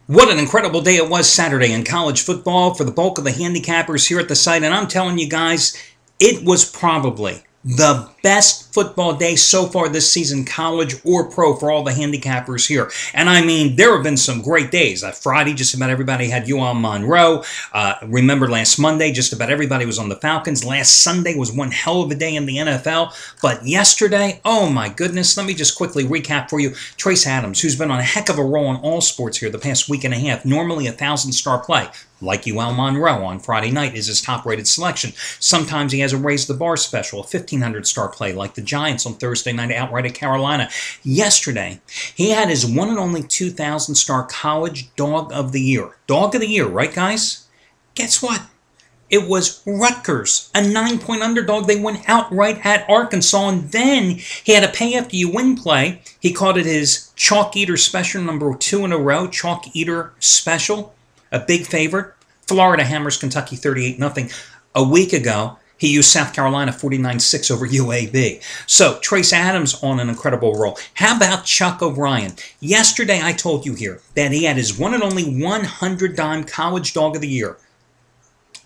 What an incredible day it was Saturday in college football for the bulk of the handicappers here at the site. And I'm telling you guys, it was probably the best football day so far this season, college or pro, for all the handicappers here. And I mean, there have been some great days. Friday, just about everybody had UL Monroe. Remember last Monday, just about everybody was on the Falcons. Last Sunday was one hell of a day in the NFL. But yesterday, oh my goodness, let me just quickly recap for you. Trace Adams, who's been on a heck of a roll in all sports here the past week and a half, normally a 1,000-star play. Like UL Monroe on Friday night is his top-rated selection. Sometimes he has a raise the bar special, a 1,500-star play like the Giants on Thursday night outright at Carolina. Yesterday, he had his one and only 2,000-star college dog of the year. Dog of the year, right guys? Guess what? It was Rutgers, a 9-point underdog. They went outright at Arkansas, and then he had a pay-after-you-win play. He called it his Chalk Eater Special, number 2 in a row, Chalk Eater Special. A big favorite. Florida hammers Kentucky 38-0. A week ago, he used South Carolina 49-6 over UAB. So, Trace Adams on an incredible roll. How about Chuck O'Brien? Yesterday, I told you here that he had his one and only 100-dime college dog of the year.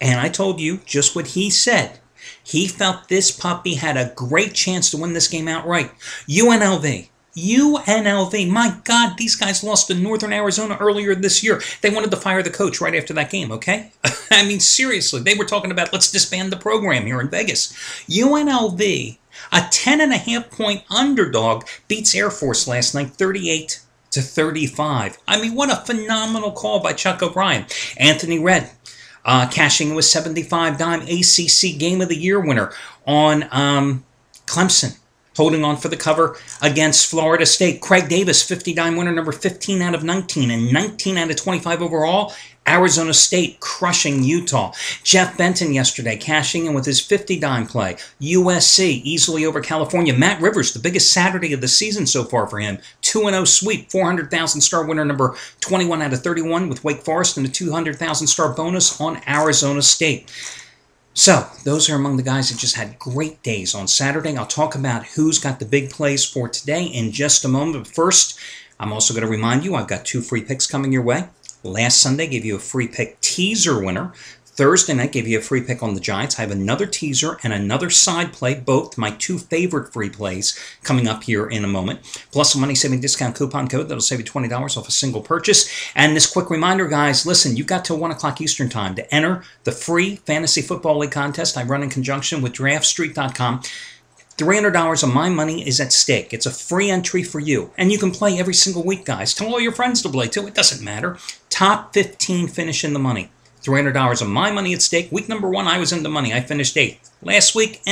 And I told you just what he said. He felt this puppy had a great chance to win this game outright. UNLV, my God, these guys lost to Northern Arizona earlier this year. They wanted to fire the coach right after that game, okay? I mean, seriously, they were talking about let's disband the program here in Vegas. UNLV, a 10.5-point underdog, beats Air Force last night 38-35. I mean, what a phenomenal call by Chuck O'Brien. Anthony Redd, cashing in with 75-dime ACC Game of the Year winner on Clemson. Holding on for the cover against Florida State. Craig Davis, 50-dime winner, number 15 out of 19 and 19 out of 25 overall. Arizona State crushing Utah. Jeff Benton yesterday cashing in with his 50-dime play. USC easily over California. Matt Rivers, the biggest Saturday of the season so far for him. 2-0 sweep, 400,000-star winner, number 21 out of 31 with Wake Forest, and a 200,000-star bonus on Arizona State. So, those are among the guys that just had great days on Saturday. I'll talk about who's got the big plays for today in just a moment. But first, I'm also going to remind you I've got 2 free picks coming your way. Last Sunday, gave you a free pick teaser winner. Thursday night, gave you a free pick on the Giants. I have another teaser and another side play, both my 2 favorite free plays coming up here in a moment. Plus a money-saving discount coupon code that'll save you $20 off a single purchase. And this quick reminder, guys, listen, you've got till 1 o'clock Eastern Time to enter the free Fantasy Football League contest I run in conjunction with DraftStreet.com. $300 of my money is at stake. It's a free entry for you. And you can play every single week, guys. Tell all your friends to play, too. It doesn't matter. Top 15 finish in the money. $300 of my money at stake. Week number 1, I was in the money. I finished 8th. Last week,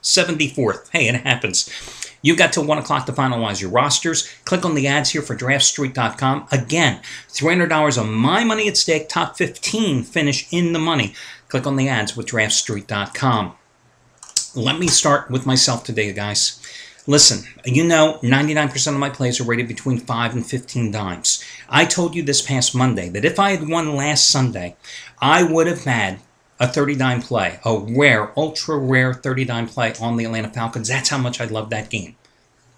74th. Hey, it happens. You've got till 1 o'clock to finalize your rosters. Click on the ads here for DraftStreet.com. Again, $300 of my money at stake. Top 15 finish in the money. Click on the ads with DraftStreet.com. Let me start with myself today, guys. Listen, you know 99% of my plays are rated between 5 and 15 dimes. I told you this past Monday that if I had won last Sunday, I would have had a 30-dime play, a rare, ultra-rare 30-dime play on the Atlanta Falcons. That's how much I love that game.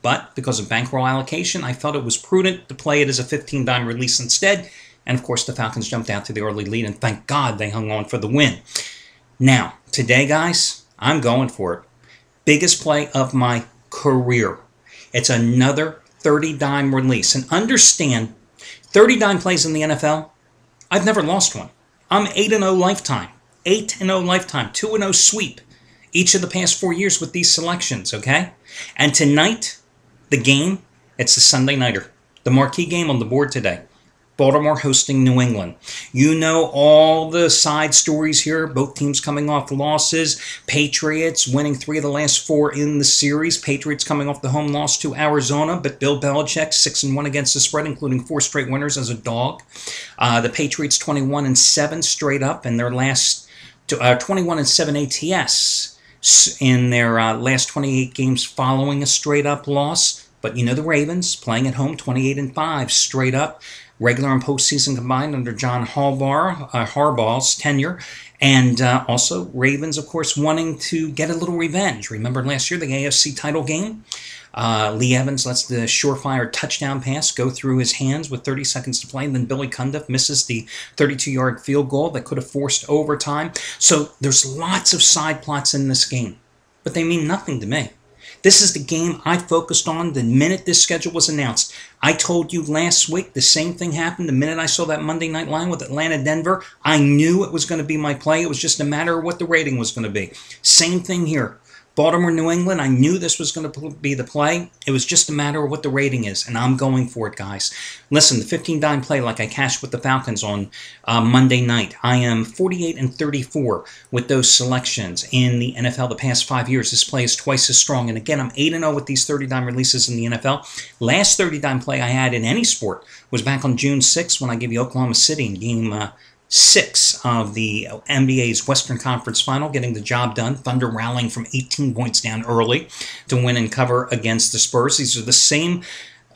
But because of bankroll allocation, I felt it was prudent to play it as a 15-dime release instead. And of course, the Falcons jumped out to the early lead, and thank God they hung on for the win. Now, today, guys, I'm going for it. Biggest play of my career. It's another 30-dime release. And understand, 30-dime plays in the NFL, I've never lost one. I'm 8-0 lifetime. 8-0 lifetime. 2-0 sweep. Each of the past 4 years with these selections, okay? And tonight, the game, it's the Sunday nighter. The marquee game on the board today. Baltimore hosting New England. You know all the side stories here. Both teams coming off losses. Patriots winning 3 of the last 4 in the series. Patriots coming off the home loss to Arizona, but Bill Belichick 6-1 against the spread, including 4 straight winners as a dog. The Patriots 21-7 straight up in their last 21-7 ATS in their last 28 games following a straight up loss. But you know the Ravens playing at home 28-5 straight up. Regular and postseason combined under John Harbaugh's tenure. And also Ravens, of course, wanting to get a little revenge. Remember last year, the AFC title game? Lee Evans lets the surefire touchdown pass go through his hands with 30 seconds to play, and then Billy Cundiff misses the 32-yard field goal that could have forced overtime. So there's lots of side plots in this game, but they mean nothing to me. This is the game I focused on the minute this schedule was announced. I told you last week the same thing happened the minute I saw that Monday night line with Atlanta-Denver. I knew it was going to be my play. It was just a matter of what the rating was going to be. Same thing here. Baltimore-New England, I knew this was going to be the play. It was just a matter of what the rating is, and I'm going for it, guys. Listen, the 15-dime play like I cashed with the Falcons on Monday night. I am 48-34 with those selections in the NFL the past 5 years. This play is twice as strong, and again, I'm 8-0 with these 30-dime releases in the NFL. Last 30-dime play I had in any sport was back on June 6th when I gave you Oklahoma City in game 6 of the NBA's Western Conference Final, getting the job done. Thunder rallying from 18 points down early to win and cover against the Spurs. These are the same,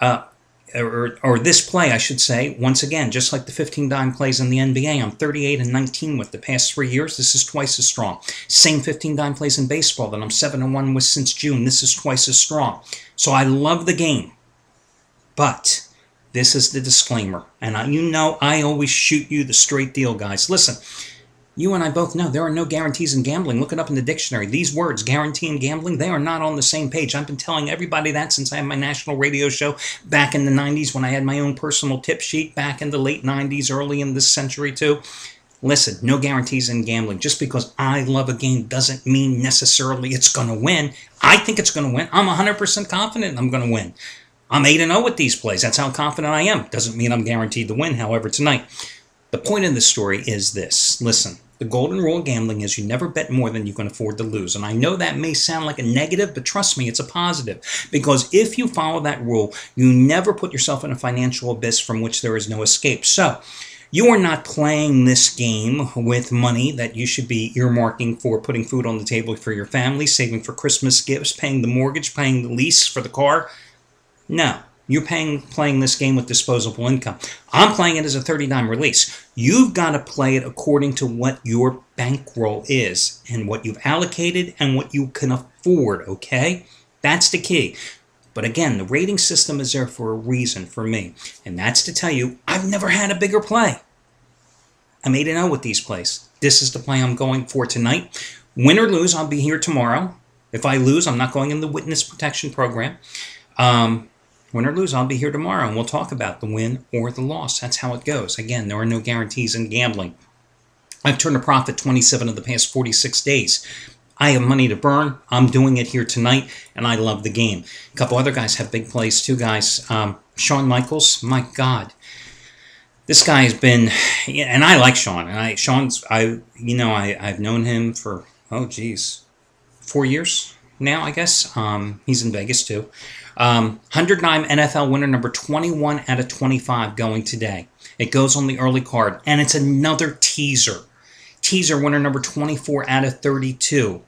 or this play, I should say, once again, just like the 15-dime plays in the NBA. I'm 38-19 with the past 3 years. This is twice as strong. Same 15-dime plays in baseball that I'm 7-1 with since June. This is twice as strong. So I love the game, but this is the disclaimer, and I always shoot you the straight deal, guys. Listen, you and I both know there are no guarantees in gambling. Look it up in the dictionary. These words, guarantee and gambling, they are not on the same page. I've been telling everybody that since I had my national radio show back in the 90s when I had my own personal tip sheet back in the late 90s, early in this century too. Listen, no guarantees in gambling. Just because I love a game doesn't mean necessarily it's going to win. I think it's going to win. I'm 100% confident I'm going to win. I'm 8-0 with these plays. That's how confident I am. Doesn't mean I'm guaranteed to win, however, tonight. The point of the story is this. Listen, the golden rule of gambling is you never bet more than you can afford to lose. And I know that may sound like a negative, but trust me, it's a positive. Because if you follow that rule, you never put yourself in a financial abyss from which there is no escape. So, you are not playing this game with money that you should be earmarking for putting food on the table for your family, saving for Christmas gifts, paying the mortgage, paying the lease for the car. No, you're playing this game with disposable income. I'm playing it as a 30-dime release. You've got to play it according to what your bankroll is and what you've allocated and what you can afford, okay? That's the key. But again, the rating system is there for a reason for me, and that's to tell you I've never had a bigger play. I'm 8-0 with these plays. This is the play I'm going for tonight. Win or lose, I'll be here tomorrow. If I lose, I'm not going in the witness protection program. Win or lose, I'll be here tomorrow, and we'll talk about the win or the loss. That's how it goes. Again, there are no guarantees in gambling. I've turned a profit 27 of the past 46 days. I have money to burn. I'm doing it here tonight, and I love the game. A couple other guys have big plays too, guys. Shawn Michaels, my God. This guy has been, and I like Shawn. And I've known him for, 4 years now, I guess. He's in Vegas too. 100-dime NFL winner number 21 out of 25 going today. It goes on the early card, and it's another teaser. Teaser winner number 24 out of 32.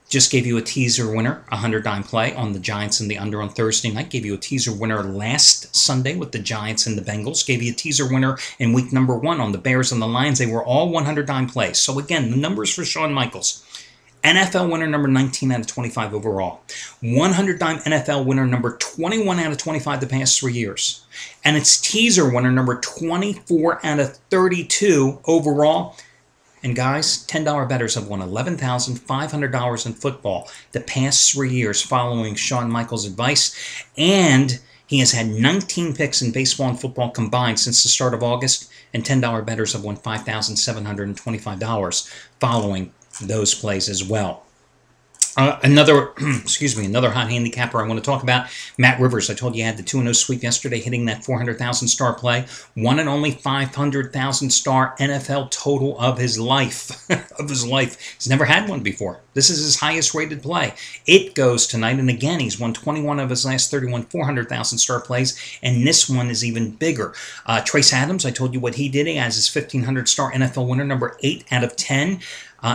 Just gave you a teaser winner, a 100-dime play on the Giants and the under on Thursday night. Gave you a teaser winner last Sunday with the Giants and the Bengals. Gave you a teaser winner in week number 1 on the Bears and the Lions. They were all 100-dime plays. So again, the numbers for Shawn Michaels. NFL winner number 19 out of 25 overall. 100-dime NFL winner number 21 out of 25 the past 3 years. And it's teaser winner number 24 out of 32 overall. And guys, $10 bettors have won $11,500 in football the past 3 years following Shawn Michaels' advice. And he has had 19 picks in baseball and football combined since the start of August. And $10 bettors have won $5,725 following those plays as well. Another hot handicapper I want to talk about, Matt Rivers. I told you he had the 2-0 sweep yesterday, hitting that 400,000 star play. One and only 500,000 star NFL total of his life. He's never had one before. This is his highest rated play. It goes tonight, and again, he's won 21 of his last 31 400,000 star plays, and this one is even bigger. Trace Adams, I told you what he did. He has his 1,500 star NFL winner, number 8 out of 10.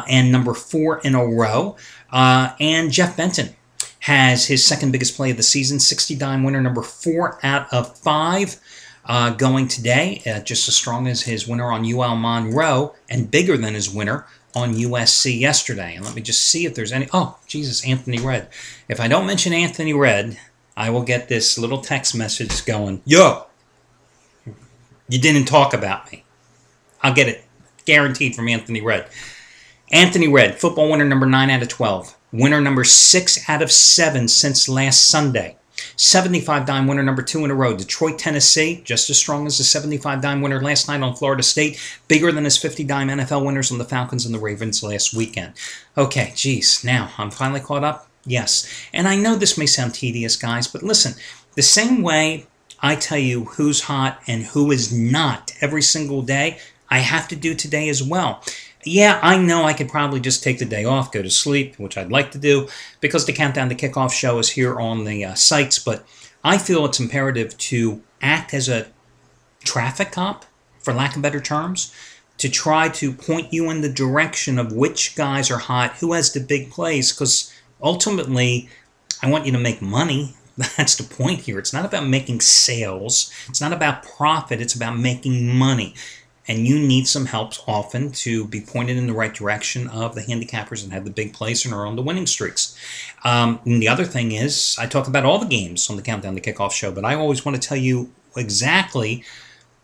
And number 4 in a row. And Jeff Benton has his second biggest play of the season, 60-dime winner, number 4 out of 5, going today, just as strong as his winner on UL Monroe and bigger than his winner on USC yesterday. And let me just see if there's any. Oh, Jesus, Anthony Red. If I don't mention Anthony Red, I will get this little text message going. Yo, you didn't talk about me. I'll get it guaranteed from Anthony Red. Anthony Red, football winner number 9 out of 12. Winner number 6 out of 7 since last Sunday. 75 dime winner number 2 in a row. Detroit, Tennessee, just as strong as the 75 dime winner last night on Florida State. Bigger than his 50 dime NFL winners on the Falcons and the Ravens last weekend. Okay, geez, now I'm finally caught up? Yes. And I know this may sound tedious, guys, but listen, the same way I tell you who's hot and who is not every single day, I have to do today as well. Yeah, I know I could probably just take the day off, go to sleep, which I'd like to do, because the Countdown to Kickoff show is here on the sites, but I feel it's imperative to act as a traffic cop, for lack of better terms, to try to point you in the direction of which guys are hot, who has the big plays, because ultimately, I want you to make money. That's the point here. It's not about making sales. It's not about profit. It's about making money. And you need some help often to be pointed in the right direction of the handicappers and have the big plays and are on the winning streaks. And the other thing is, I talk about all the games on the Countdown to Kickoff show, but I always want to tell you exactly,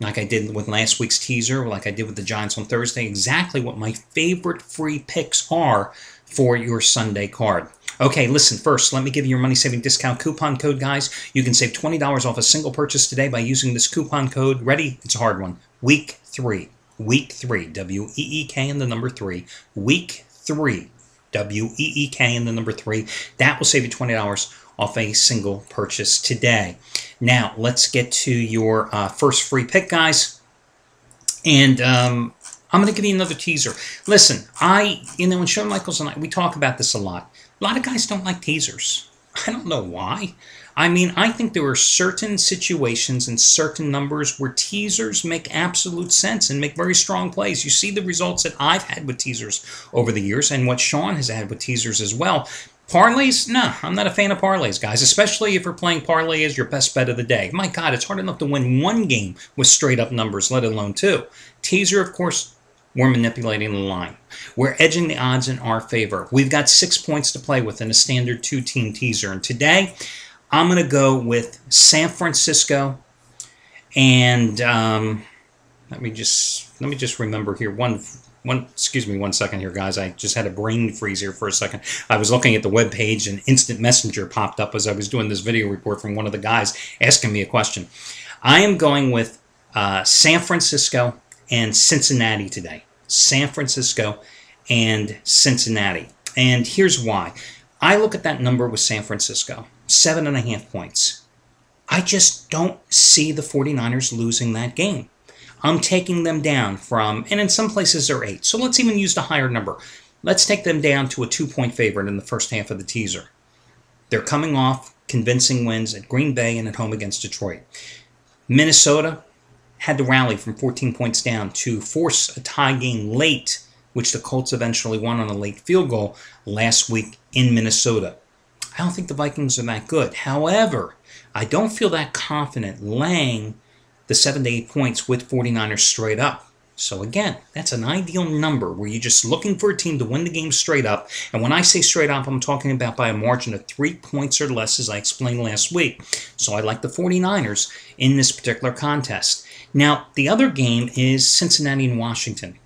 like I did with last week's teaser, like I did with the Giants on Thursday, exactly what my favorite free picks are for your Sunday card. Okay, listen, first, let me give you your money-saving discount coupon code, guys. You can save $20 off a single purchase today by using this coupon code. Ready? It's a hard one. Week 3. Week 3. W-E-E-K and the number 3. Week 3. W-E-E-K and the number 3. That will save you $20 off a single purchase today. Now, let's get to your first free pick, guys. And I'm going to give you another teaser. Listen, when Shawn Michaels and I, we talk about this a lot. A lot of guys don't like teasers. I don't know why. I mean, I think there are certain situations and certain numbers where teasers make absolute sense and make very strong plays. You see the results that I've had with teasers over the years and what Sean has had with teasers as well. Parlays? No, I'm not a fan of parlays, guys, especially if you're playing parlay as your best bet of the day. My God, it's hard enough to win one game with straight-up numbers, let alone two. Teaser, of course, we're manipulating the line. We're edging the odds in our favor. We've got 6 points to play with in a standard two-team teaser. And today, I'm going to go with San Francisco. And let me just remember here. Excuse me 1 second here, guys. I just had a brain freeze here for a second. I was looking at the web page and Instant Messenger popped up as I was doing this video report from one of the guys asking me a question. I am going with San Francisco and Cincinnati today. San Francisco and Cincinnati. And here's why. I look at that number with San Francisco, 7.5 points. I just don't see the 49ers losing that game. I'm taking them down from, and in some places they're 8. So let's even use the higher number. Let's take them down to a 2-point favorite in the first half of the teaser. They're coming off convincing wins at Green Bay and at home against Detroit. Minnesota had to rally from 14 points down to force a tie game late, which the Colts eventually won on a late field goal last week in Minnesota. I don't think the Vikings are that good. However, I don't feel that confident laying the 7 to 8 points with 49ers straight up. So again, that's an ideal number where you're just looking for a team to win the game straight up. And when I say straight up, I'm talking about by a margin of 3 points or less, as I explained last week. So I like the 49ers in this particular contest. Now, the other game is Cincinnati and Washington.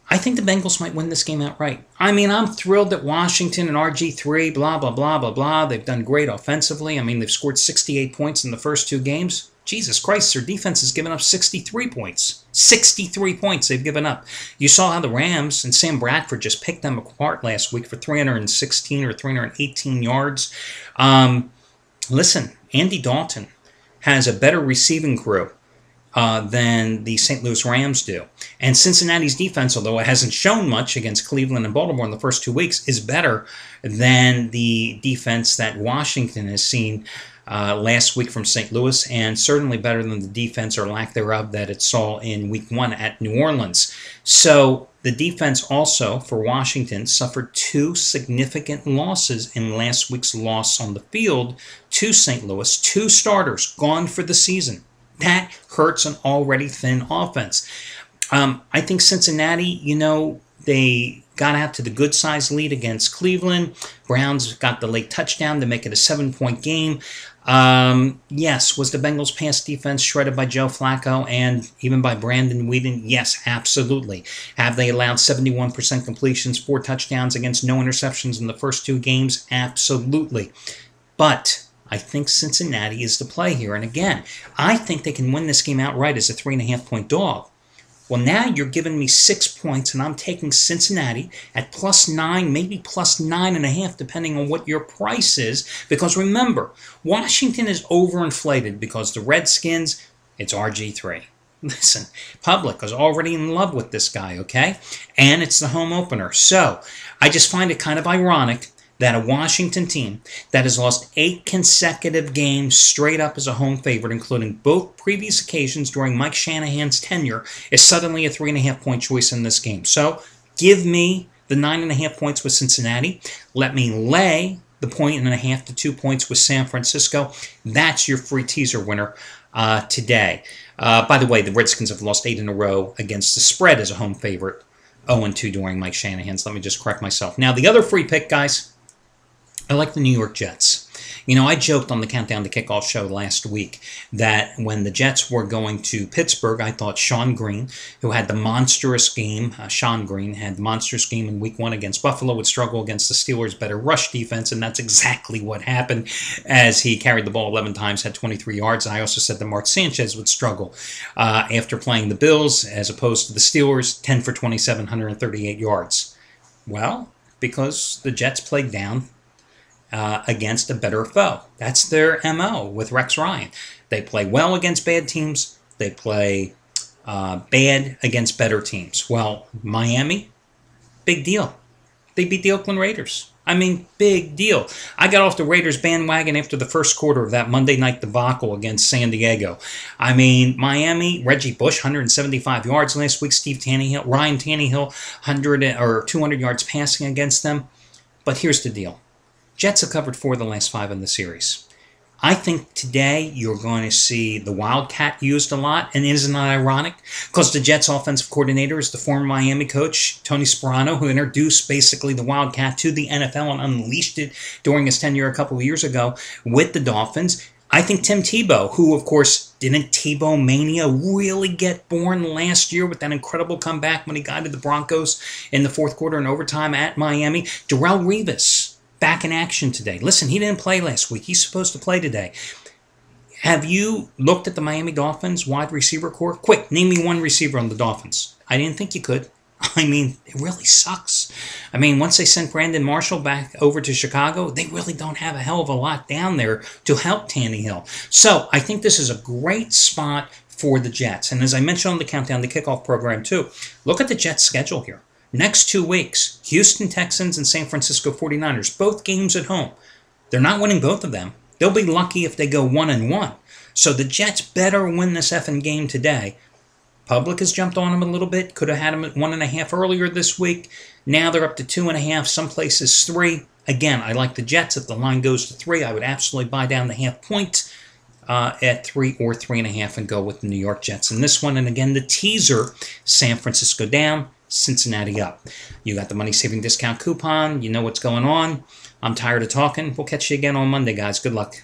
I think the Bengals might win this game outright. I mean, I'm thrilled that Washington and RG3, blah, blah, blah, blah, blah. They've done great offensively. I mean, they've scored 68 points in the first 2 games. Jesus Christ, their defense has given up 63 points. 63 points they've given up. You saw how the Rams and Sam Bradford just picked them apart last week for 316 or 318 yards. Listen, Andy Dalton has a better receiving crew than the St. Louis Rams do. And Cincinnati's defense, although it hasn't shown much against Cleveland and Baltimore in the first 2 weeks, is better than the defense that Washington has seen last week from St. Louis, and certainly better than the defense or lack thereof that it saw in Week 1 at New Orleans. So the defense also for Washington suffered 2 significant losses in last week's loss on the field to St. Louis. 2 starters gone for the season. That hurts an already thin offense. I think Cincinnati, They got out to the good-sized lead against Cleveland. Browns got the late touchdown to make it a 7-point game. Yes, was the Bengals' pass defense shredded by Joe Flacco and even by Brandon Weeden? Yes, absolutely. Have they allowed 71% completions, 4 touchdowns against no interceptions in the first 2 games? Absolutely. But I think Cincinnati is the play here. And again, I think they can win this game outright as a 3.5-point dog. Well, now you're giving me 6 points, and I'm taking Cincinnati at +9, maybe +9.5, depending on what your price is. Because remember, Washington is overinflated because the Redskins, it's RG3. Listen, public is already in love with this guy, okay? And it's the home opener. So I just find it kind of ironic that a Washington team that has lost 8 consecutive games straight up as a home favorite, including both previous occasions during Mike Shanahan's tenure, is suddenly a 3.5-point choice in this game. So give me the 9.5 points with Cincinnati. Let me lay the 1.5 to 2 points with San Francisco. That's your free teaser winner today. By the way, the Redskins have lost 8 in a row against the spread as a home favorite. 0-2 during Mike Shanahan's. Let me just correct myself. Now, the other free pick, guys, I like the New York Jets. You know, I joked on the Countdown to Kickoff show last week that when the Jets were going to Pittsburgh, I thought Sean Green, who had the monstrous game, Sean Green had the monstrous game in Week 1 against Buffalo, would struggle against the Steelers' better rush defense, and that's exactly what happened as he carried the ball 11 times, had 23 yards. I also said that Mark Sanchez would struggle after playing the Bills as opposed to the Steelers, 10 for 27, 138 yards. Well, because the Jets played down against a better foe. That's their MO with Rex Ryan. They play well against bad teams. They play bad against better teams. Well, Miami, big deal. They beat the Oakland Raiders. I mean, big deal. I got off the Raiders bandwagon after the first quarter of that Monday night debacle against San Diego. I mean, Miami, Reggie Bush, 175 yards last week. Ryan Tannehill, 100 or 200 yards passing against them. But here's the deal. Jets have covered 4 of the last 5 in the series. I think today you're going to see the Wildcat used a lot, and isn't that ironic? Because the Jets' offensive coordinator is the former Miami coach, Tony Sparano, who introduced basically the Wildcat to the NFL and unleashed it during his tenure a couple of years ago with the Dolphins. I think Tim Tebow, who, of course, didn't Tebow Mania really get born last year with that incredible comeback when he got to the Broncos in the fourth quarter and overtime at Miami? Darrelle Revis, back in action today. Listen, he didn't play last week. He's supposed to play today. Have you looked at the Miami Dolphins wide receiver core? Quick, name me one receiver on the Dolphins. I didn't think you could. I mean, it really sucks. I mean, once they sent Brandon Marshall back over to Chicago, they really don't have a hell of a lot down there to help Tannehill. So I think this is a great spot for the Jets. And as I mentioned on the Countdown to Kickoff program too, look at the Jets' schedule here. Next 2 weeks, Houston Texans and San Francisco 49ers, both games at home. They're not winning both of them. They'll be lucky if they go 1-1. So the Jets better win this effing game today. Public has jumped on them a little bit. Could have had them at 1.5 earlier this week. Now they're up to 2.5. Some places 3. Again, I like the Jets. If the line goes to 3, I would absolutely buy down the half point at 3 or 3.5 and go with the New York Jets in this one. And again, the teaser, San Francisco down, Cincinnati up. You got the money saving discount coupon. You know what's going on. I'm tired of talking. We'll catch you again on Monday, guys. Good luck.